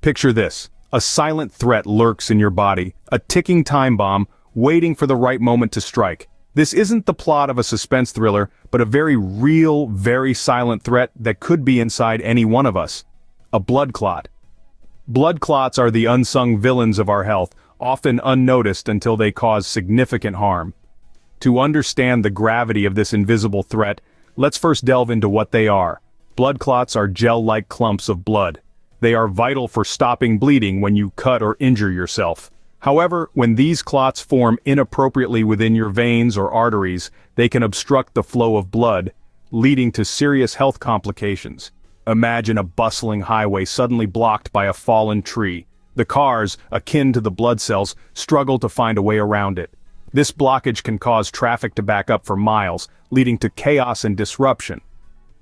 Picture this. A silent threat lurks in your body, a ticking time bomb, waiting for the right moment to strike. This isn't the plot of a suspense thriller, but a very real, very silent threat that could be inside any one of us. A blood clot. Blood clots are the unsung villains of our health, often unnoticed until they cause significant harm. To understand the gravity of this invisible threat, let's first delve into what they are. Blood clots are gel-like clumps of blood. They are vital for stopping bleeding when you cut or injure yourself. However, when these clots form inappropriately within your veins or arteries, they can obstruct the flow of blood, leading to serious health complications. Imagine a bustling highway suddenly blocked by a fallen tree. The cars, akin to the blood cells, struggle to find a way around it. This blockage can cause traffic to back up for miles, leading to chaos and disruption.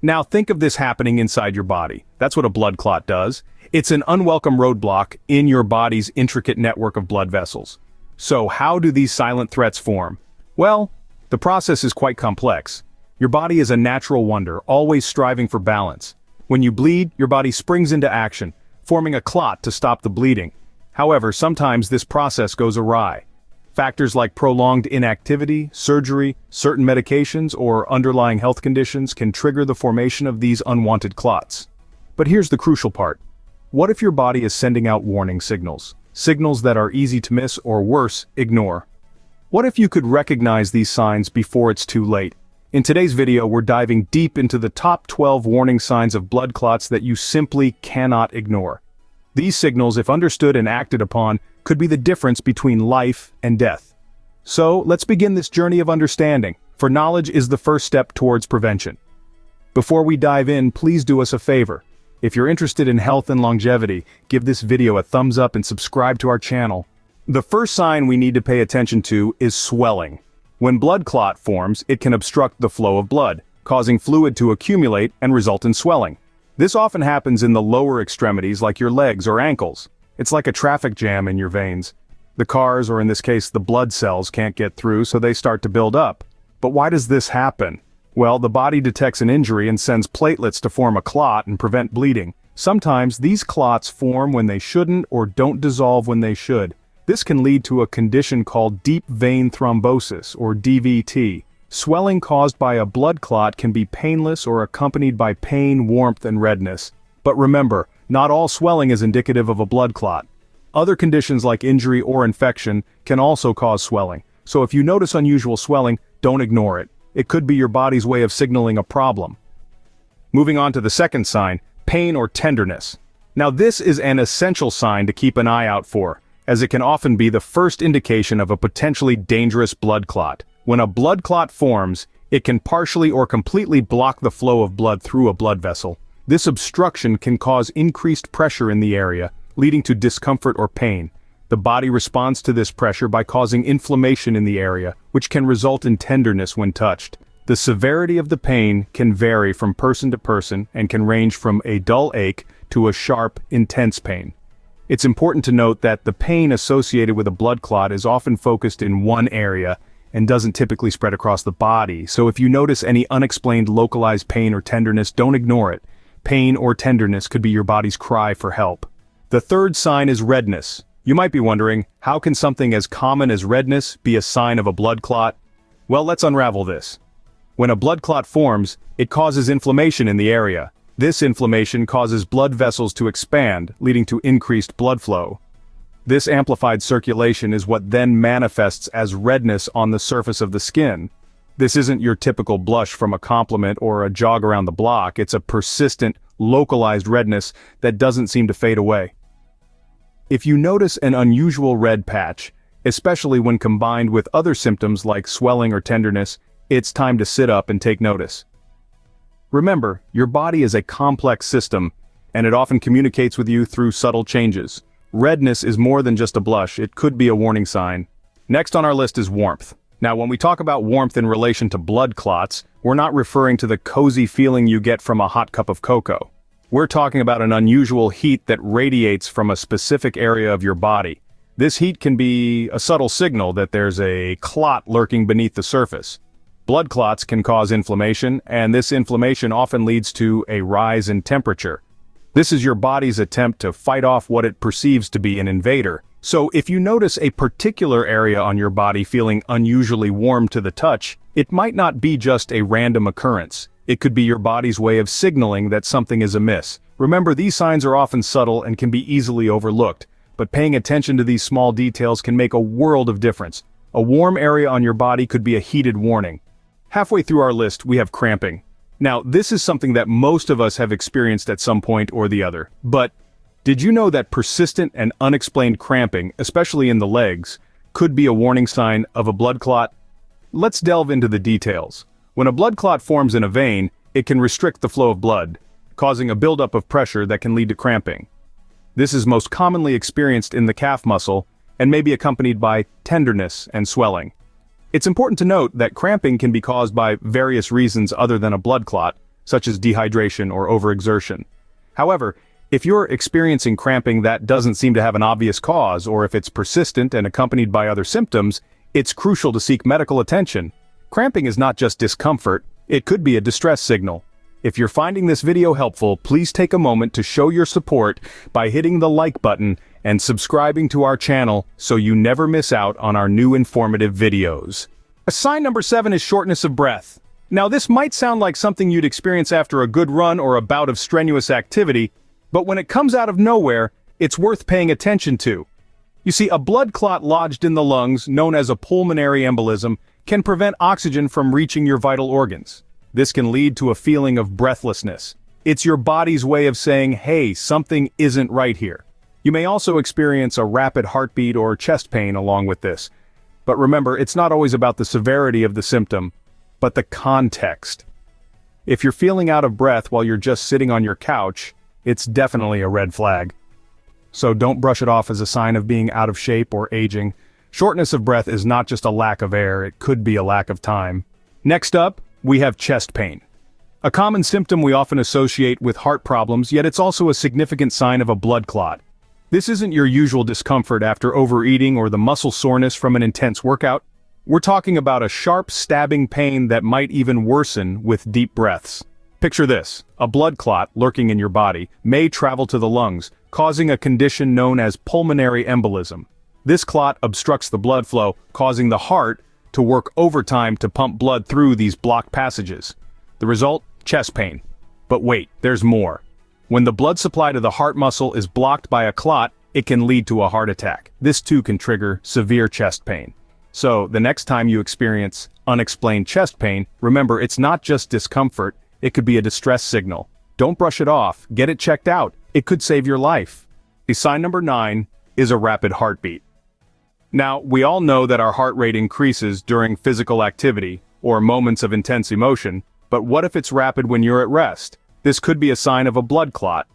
Now think of this happening inside your body. That's what a blood clot does. It's an unwelcome roadblock in your body's intricate network of blood vessels. So how do these silent threats form? Well, the process is quite complex. Your body is a natural wonder, always striving for balance. When you bleed, your body springs into action, forming a clot to stop the bleeding. However, sometimes this process goes awry. Factors like prolonged inactivity, surgery, certain medications, or underlying health conditions can trigger the formation of these unwanted clots. But here's the crucial part. What if your body is sending out warning signals? Signals that are easy to miss or worse, ignore. What if you could recognize these signs before it's too late? In today's video, we're diving deep into the top 12 warning signs of blood clots that you simply cannot ignore. These signals, if understood and acted upon, could be the difference between life and death. So, let's begin this journey of understanding, for knowledge is the first step towards prevention. Before we dive in, please do us a favor. If you're interested in health and longevity, give this video a thumbs up and subscribe to our channel. The first sign we need to pay attention to is swelling. When blood clot forms, it can obstruct the flow of blood, causing fluid to accumulate and result in swelling. This often happens in the lower extremities like your legs or ankles. It's like a traffic jam in your veins. The cars, or in this case the blood cells, can't get through, so they start to build up. But why does this happen? Well, the body detects an injury and sends platelets to form a clot and prevent bleeding. Sometimes these clots form when they shouldn't or don't dissolve when they should. This can lead to a condition called deep vein thrombosis, or DVT. Swelling caused by a blood clot can be painless or accompanied by pain, warmth, and redness. But remember, not all swelling is indicative of a blood clot. Other conditions like injury or infection can also cause swelling. So if you notice unusual swelling, don't ignore it. It could be your body's way of signaling a problem. Moving on to the second sign, pain or tenderness. Now this is an essential sign to keep an eye out for, as it can often be the first indication of a potentially dangerous blood clot. When a blood clot forms, it can partially or completely block the flow of blood through a blood vessel. This obstruction can cause increased pressure in the area, leading to discomfort or pain. The body responds to this pressure by causing inflammation in the area, which can result in tenderness when touched. The severity of the pain can vary from person to person and can range from a dull ache to a sharp, intense pain. It's important to note that the pain associated with a blood clot is often focused in one area and doesn't typically spread across the body, so if you notice any unexplained localized pain or tenderness, don't ignore it. Pain or tenderness could be your body's cry for help. The third sign is redness. You might be wondering, how can something as common as redness be a sign of a blood clot? Well, let's unravel this. When a blood clot forms, it causes inflammation in the area. This inflammation causes blood vessels to expand, leading to increased blood flow. This amplified circulation is what then manifests as redness on the surface of the skin. This isn't your typical blush from a compliment or a jog around the block. It's a persistent, localized redness that doesn't seem to fade away. If you notice an unusual red patch, especially when combined with other symptoms like swelling or tenderness, it's time to sit up and take notice. Remember, your body is a complex system, and it often communicates with you through subtle changes. Redness is more than just a blush, it could be a warning sign. Next on our list is warmth. Now, when we talk about warmth in relation to blood clots, we're not referring to the cozy feeling you get from a hot cup of cocoa. We're talking about an unusual heat that radiates from a specific area of your body. This heat can be a subtle signal that there's a clot lurking beneath the surface. Blood clots can cause inflammation, and this inflammation often leads to a rise in temperature. This is your body's attempt to fight off what it perceives to be an invader. So if you notice a particular area on your body feeling unusually warm to the touch, it might not be just a random occurrence. It could be your body's way of signaling that something is amiss. Remember, these signs are often subtle and can be easily overlooked, but paying attention to these small details can make a world of difference. A warm area on your body could be a heated warning. Halfway through our list, we have cramping. Now, this is something that most of us have experienced at some point or the other. But did you know that persistent and unexplained cramping, especially in the legs, could be a warning sign of a blood clot? Let's delve into the details. When a blood clot forms in a vein, it can restrict the flow of blood, causing a buildup of pressure that can lead to cramping. This is most commonly experienced in the calf muscle and may be accompanied by tenderness and swelling. It's important to note that cramping can be caused by various reasons other than a blood clot, such as dehydration or overexertion. However, if you're experiencing cramping that doesn't seem to have an obvious cause, or if it's persistent and accompanied by other symptoms, it's crucial to seek medical attention. Cramping is not just discomfort, it could be a distress signal. If you're finding this video helpful, please take a moment to show your support by hitting the like button and subscribing to our channel so you never miss out on our new informative videos. Sign number 7 is shortness of breath. Now, this might sound like something you'd experience after a good run or a bout of strenuous activity, but when it comes out of nowhere, it's worth paying attention to. You see, a blood clot lodged in the lungs, known as a pulmonary embolism, can prevent oxygen from reaching your vital organs. This can lead to a feeling of breathlessness. It's your body's way of saying, hey, something isn't right here. You may also experience a rapid heartbeat or chest pain along with this. But remember, it's not always about the severity of the symptom, but the context. If you're feeling out of breath while you're just sitting on your couch, it's definitely a red flag. So don't brush it off as a sign of being out of shape or aging. Shortness of breath is not just a lack of air, it could be a lack of time. Next up, we have chest pain. A common symptom we often associate with heart problems, yet it's also a significant sign of a blood clot. This isn't your usual discomfort after overeating or the muscle soreness from an intense workout. We're talking about a sharp, stabbing pain that might even worsen with deep breaths. Picture this: a blood clot lurking in your body may travel to the lungs, causing a condition known as pulmonary embolism. This clot obstructs the blood flow, causing the heart to work overtime to pump blood through these blocked passages. The result? Chest pain. But wait, there's more. When the blood supply to the heart muscle is blocked by a clot, it can lead to a heart attack. This too can trigger severe chest pain. So, the next time you experience unexplained chest pain, remember, it's not just discomfort, it could be a distress signal. Don't brush it off, get it checked out. It could save your life. The sign number 9 is a rapid heartbeat. Now, we all know that our heart rate increases during physical activity or moments of intense emotion, but what if it's rapid when you're at rest? This could be a sign of a blood clot.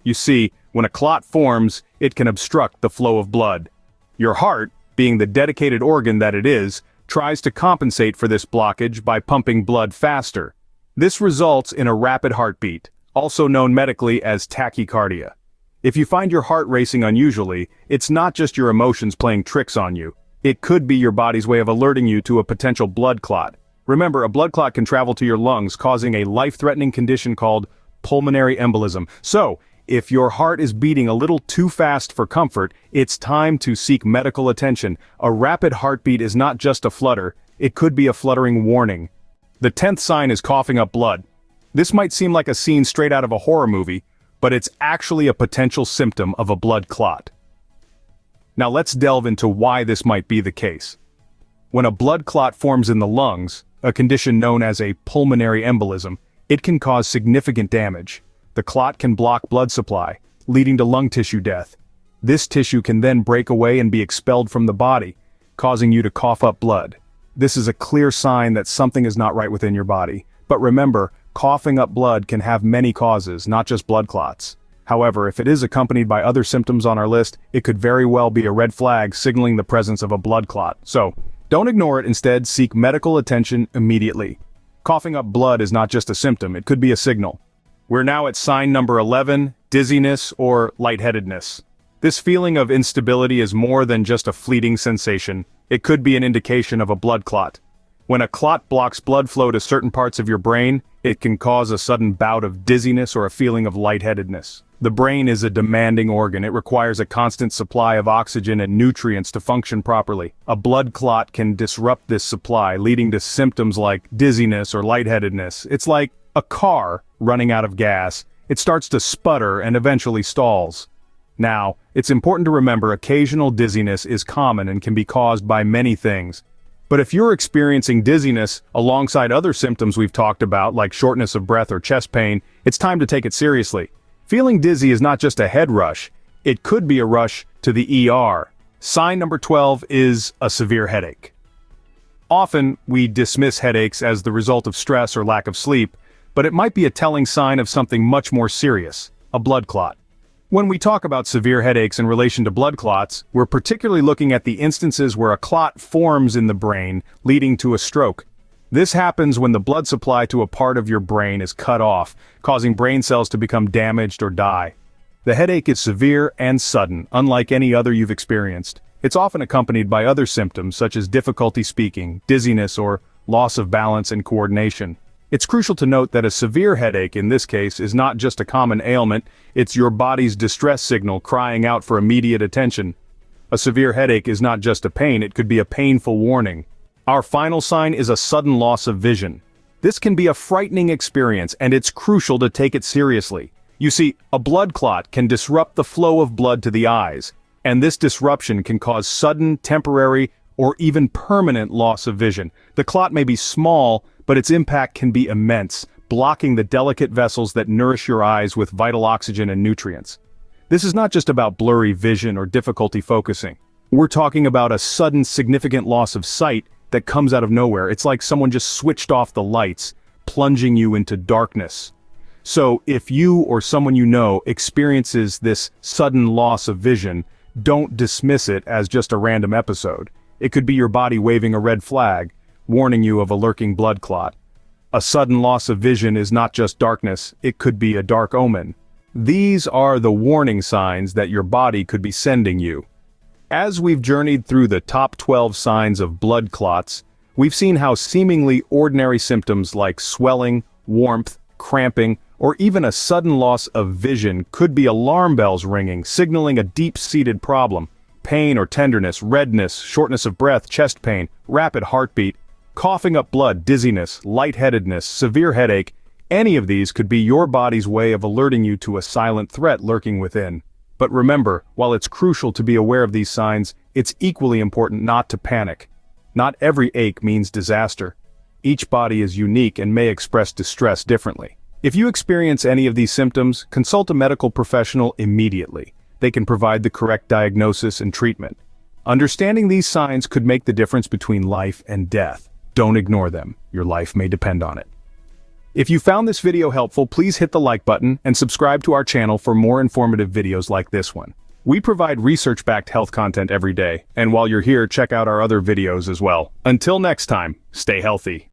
You see, when a clot forms, it can obstruct the flow of blood. Your heart, being the dedicated organ that it is, tries to compensate for this blockage by pumping blood faster. This results in a rapid heartbeat, also known medically as tachycardia. If you find your heart racing unusually, it's not just your emotions playing tricks on you. It could be your body's way of alerting you to a potential blood clot. Remember, a blood clot can travel to your lungs, causing a life-threatening condition called pulmonary embolism. So, if your heart is beating a little too fast for comfort, it's time to seek medical attention. A rapid heartbeat is not just a flutter, it could be a fluttering warning. The 10th sign is coughing up blood. This might seem like a scene straight out of a horror movie, but it's actually a potential symptom of a blood clot. Now let's delve into why this might be the case. When a blood clot forms in the lungs, a condition known as a pulmonary embolism, it can cause significant damage. The clot can block blood supply, leading to lung tissue death. This tissue can then break away and be expelled from the body, causing you to cough up blood. This is a clear sign that something is not right within your body. But remember, coughing up blood can have many causes, not just blood clots. However, if it is accompanied by other symptoms on our list, it could very well be a red flag signaling the presence of a blood clot. So, don't ignore it, instead seek medical attention immediately. Coughing up blood is not just a symptom, it could be a signal. We're now at sign number 11, dizziness or lightheadedness. This feeling of instability is more than just a fleeting sensation. It could be an indication of a blood clot. When a clot blocks blood flow to certain parts of your brain, it can cause a sudden bout of dizziness or a feeling of lightheadedness. The brain is a demanding organ. It requires a constant supply of oxygen and nutrients to function properly. A blood clot can disrupt this supply, leading to symptoms like dizziness or lightheadedness. It's like a car running out of gas. It starts to sputter and eventually stalls. Now, it's important to remember occasional dizziness is common and can be caused by many things. But if you're experiencing dizziness alongside other symptoms we've talked about, like shortness of breath or chest pain, it's time to take it seriously. Feeling dizzy is not just a head rush, it could be a rush to the ER. Sign number 12 is a severe headache. Often, we dismiss headaches as the result of stress or lack of sleep, but it might be a telling sign of something much more serious, a blood clot. When we talk about severe headaches in relation to blood clots, we're particularly looking at the instances where a clot forms in the brain, leading to a stroke. This happens when the blood supply to a part of your brain is cut off, causing brain cells to become damaged or die. The headache is severe and sudden, unlike any other you've experienced. It's often accompanied by other symptoms such as difficulty speaking, dizziness, or loss of balance and coordination. It's crucial to note that a severe headache in this case is not just a common ailment, it's your body's distress signal crying out for immediate attention. A severe headache is not just a pain, it could be a painful warning. Our final sign is a sudden loss of vision. This can be a frightening experience, and it's crucial to take it seriously. You see, a blood clot can disrupt the flow of blood to the eyes, and this disruption can cause sudden, temporary, or even permanent loss of vision. The clot may be small, but its impact can be immense, blocking the delicate vessels that nourish your eyes with vital oxygen and nutrients. This is not just about blurry vision or difficulty focusing. We're talking about a sudden, significant loss of sight that comes out of nowhere. It's like someone just switched off the lights, plunging you into darkness. So, if you or someone you know experiences this sudden loss of vision, don't dismiss it as just a random episode. It could be your body waving a red flag, warning you of a lurking blood clot. A sudden loss of vision is not just darkness, it could be a dark omen. These are the warning signs that your body could be sending you. As we've journeyed through the top 12 signs of blood clots, we've seen how seemingly ordinary symptoms like swelling, warmth, cramping, or even a sudden loss of vision could be alarm bells ringing, signaling a deep-seated problem. Pain or tenderness, redness, shortness of breath, chest pain, rapid heartbeat, coughing up blood, dizziness, lightheadedness, severe headache, any of these could be your body's way of alerting you to a silent threat lurking within. But remember, while it's crucial to be aware of these signs, it's equally important not to panic. Not every ache means disaster. Each body is unique and may express distress differently. If you experience any of these symptoms, consult a medical professional immediately. They can provide the correct diagnosis and treatment. Understanding these signs could make the difference between life and death. Don't ignore them. Your life may depend on it. If you found this video helpful, please hit the like button and subscribe to our channel for more informative videos like this one. We provide research-backed health content every day, and while you're here, check out our other videos as well. Until next time, stay healthy.